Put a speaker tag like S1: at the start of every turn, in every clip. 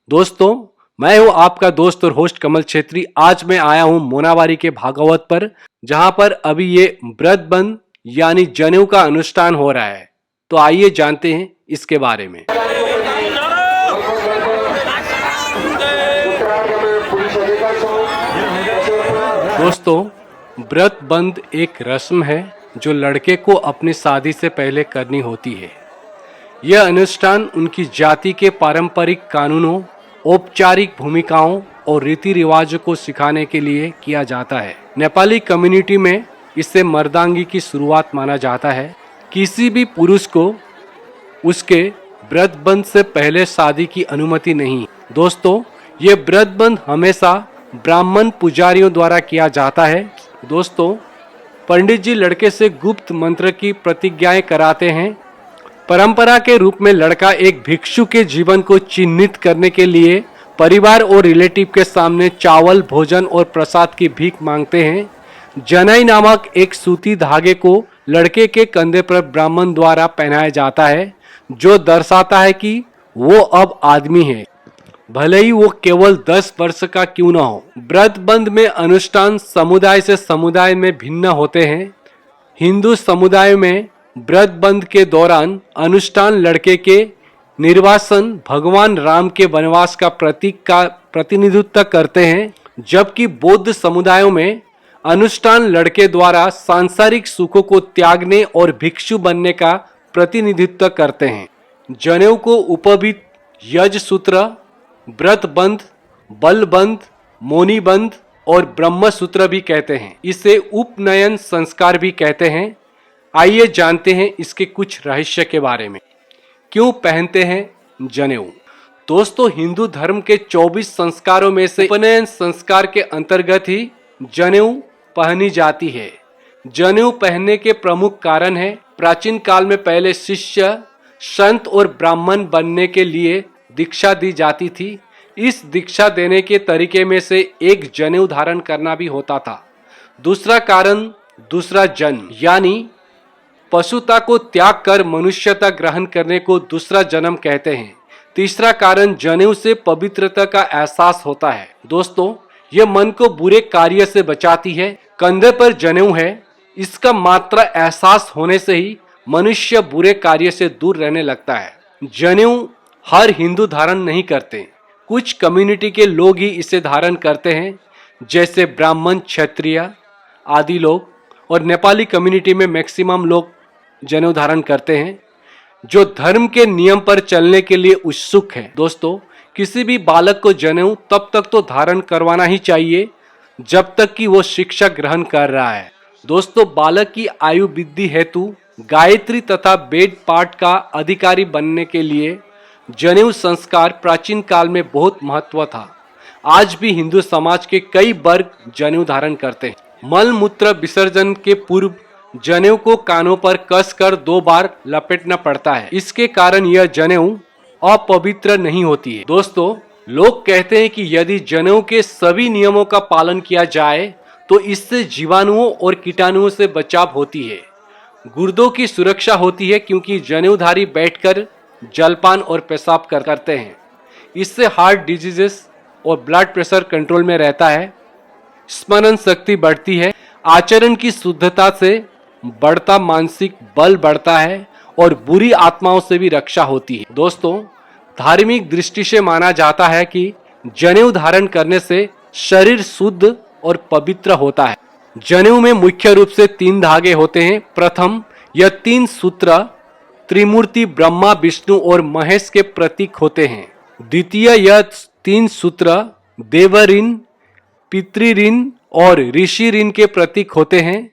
S1: दोस्तों, मैं हूं आपका दोस्त और होस्ट कमल छेत्री। आज मैं आया हूं मोनाबारी के भागवत पर, जहां पर अभी ये व्रत बंध यानी जनेऊ का अनुष्ठान हो रहा है। तो आइए जानते हैं इसके बारे में। दोस्तों, व्रत बंध एक रस्म है जो लड़के को अपनी शादी से पहले करनी होती है। यह अनुष्ठान उनकी जाति के पारंपरिक कानूनों, औपचारिक भूमिकाओं और रीति रिवाजों को सिखाने के लिए किया जाता है। नेपाली कम्युनिटी में इसे मर्दांगी की शुरुआत माना जाता है। किसी भी पुरुष को उसके व्रत बंध से पहले शादी की अनुमति नहीं। दोस्तों, ये व्रत बंध हमेशा ब्राह्मण पुजारियों द्वारा किया जाता है। दोस्तों, पंडित जी लड़के से गुप्त मंत्र की प्रतिज्ञाएं कराते हैं। परंपरा के रूप में लड़का एक भिक्षु के जीवन को चिन्हित करने के लिए परिवार और रिलेटिव के सामने चावल, भोजन और प्रसाद की भीख मांगते हैं। जनाई नामक एक सूती धागे को लड़के के कंधे पर ब्राह्मण द्वारा पहनाया जाता है, जो दर्शाता है कि वो अब आदमी है, भले ही वो केवल 10 वर्ष का क्यों न हो। व्रत बंध में अनुष्ठान समुदाय से समुदाय में भिन्न होते हैं। हिंदू समुदाय में व्रत बंध के दौरान अनुष्ठान लड़के के निर्वासन भगवान राम के वनवास का प्रतीक का प्रतिनिधित्व करते हैं, जबकि बौद्ध समुदायों में अनुष्ठान लड़के द्वारा सांसारिक सुखों को त्यागने और भिक्षु बनने का प्रतिनिधित्व करते हैं। जनेऊ को उपवित यज सूत्र, व्रत बंध, बल बंध, मोनी बंध और ब्रह्म सूत्र भी कहते हैं। इसे उपनयन संस्कार भी कहते हैं। आइए जानते हैं इसके कुछ रहस्य के बारे में। क्यों पहनते हैं जनेऊ? दोस्तों, हिंदू धर्म के 24 संस्कारों में से उपनयन संस्कार के अंतर्गत ही जनेऊ पहनी जाती है। जनेऊ पहनने के प्रमुख कारण है, प्राचीन काल में पहले शिष्य संत और ब्राह्मण बनने के लिए दीक्षा दी जाती थी। इस दीक्षा देने के तरीके में से एक जनेऊ धारण करना भी होता था। दूसरा कारण दूसरा जन्म यानी पशुता को त्याग कर मनुष्यता ग्रहण करने को दूसरा जन्म कहते हैं। तीसरा कारण जनेऊ से पवित्रता का एहसास होता है। दोस्तों, यह मन को बुरे कार्य से बचाती है। कंधे पर जनेऊ है, इसका मात्र एहसास होने से ही मनुष्य बुरे कार्य से दूर रहने लगता है। जनेऊ हर हिंदू धारण नहीं करते, कुछ कम्युनिटी के लोग ही इसे धारण करते हैं, जैसे ब्राह्मण, क्षत्रिय आदि लोग। और नेपाली कम्युनिटी में मैक्सिमम लोग जनेऊ धारण करते हैं, जो धर्म के नियम पर चलने के लिए उत्सुक है। दोस्तों, किसी भी बालक को जनेऊ तब तक तो धारण करवाना ही चाहिए जब तक कि वो शिक्षा ग्रहण कर रहा है। दोस्तों, बालक की आयु वृद्धि हेतु गायत्री तथा वेद पाठ का अधिकारी बनने के लिए जनेऊ संस्कार प्राचीन काल में बहुत महत्व था। आज भी हिंदू समाज के कई वर्ग जनेऊ धारण करते हैं। मल मूत्र विसर्जन के पूर्व जनेऊ को कानों पर कसकर 2 बार लपेटना पड़ता है। इसके कारण यह जनेऊ अपवित्र नहीं होती है। दोस्तों, लोग कहते हैं कि यदि जनेऊ के सभी नियमों का पालन किया जाए तो इससे जीवाणुओं और कीटाणुओं से बचाव होती है। गुर्दों की सुरक्षा होती है, क्योंकि जनेऊधारी बैठकर जलपान और पेशाब करते हैं। इससे हार्ट डिजीजेस और ब्लड प्रेशर कंट्रोल में रहता है। स्मरण शक्ति बढ़ती है। आचरण की शुद्धता से बढ़ता मानसिक बल बढ़ता है और बुरी आत्माओं से भी रक्षा होती है। दोस्तों, धार्मिक दृष्टि से माना जाता है कि जनेऊ धारण करने से शरीर शुद्ध और पवित्र होता है। जनेऊ में मुख्य रूप से 3 धागे होते हैं। प्रथम, यह 3 सूत्र त्रिमूर्ति ब्रह्मा, विष्णु और महेश के प्रतीक होते हैं। द्वितीय, यह 3 सूत्र देवऋण, पितृऋण और ऋषि ऋण के प्रतीक होते हैं।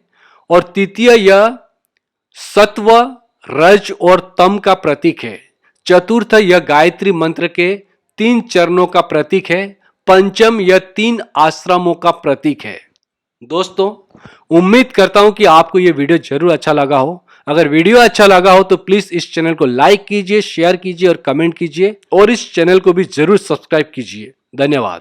S1: और तृतीय, यह सत्व, रज और तम का प्रतीक है। चतुर्थ, यह गायत्री मंत्र के 3 चरणों का प्रतीक है। पंचम, यह 3 आश्रमों का प्रतीक है। दोस्तों, उम्मीद करता हूं कि आपको यह वीडियो जरूर अच्छा लगा हो। अगर वीडियो अच्छा लगा हो तो प्लीज इस चैनल को लाइक कीजिए, शेयर कीजिए और कमेंट कीजिए, और इस चैनल को भी जरूर सब्सक्राइब कीजिए। धन्यवाद।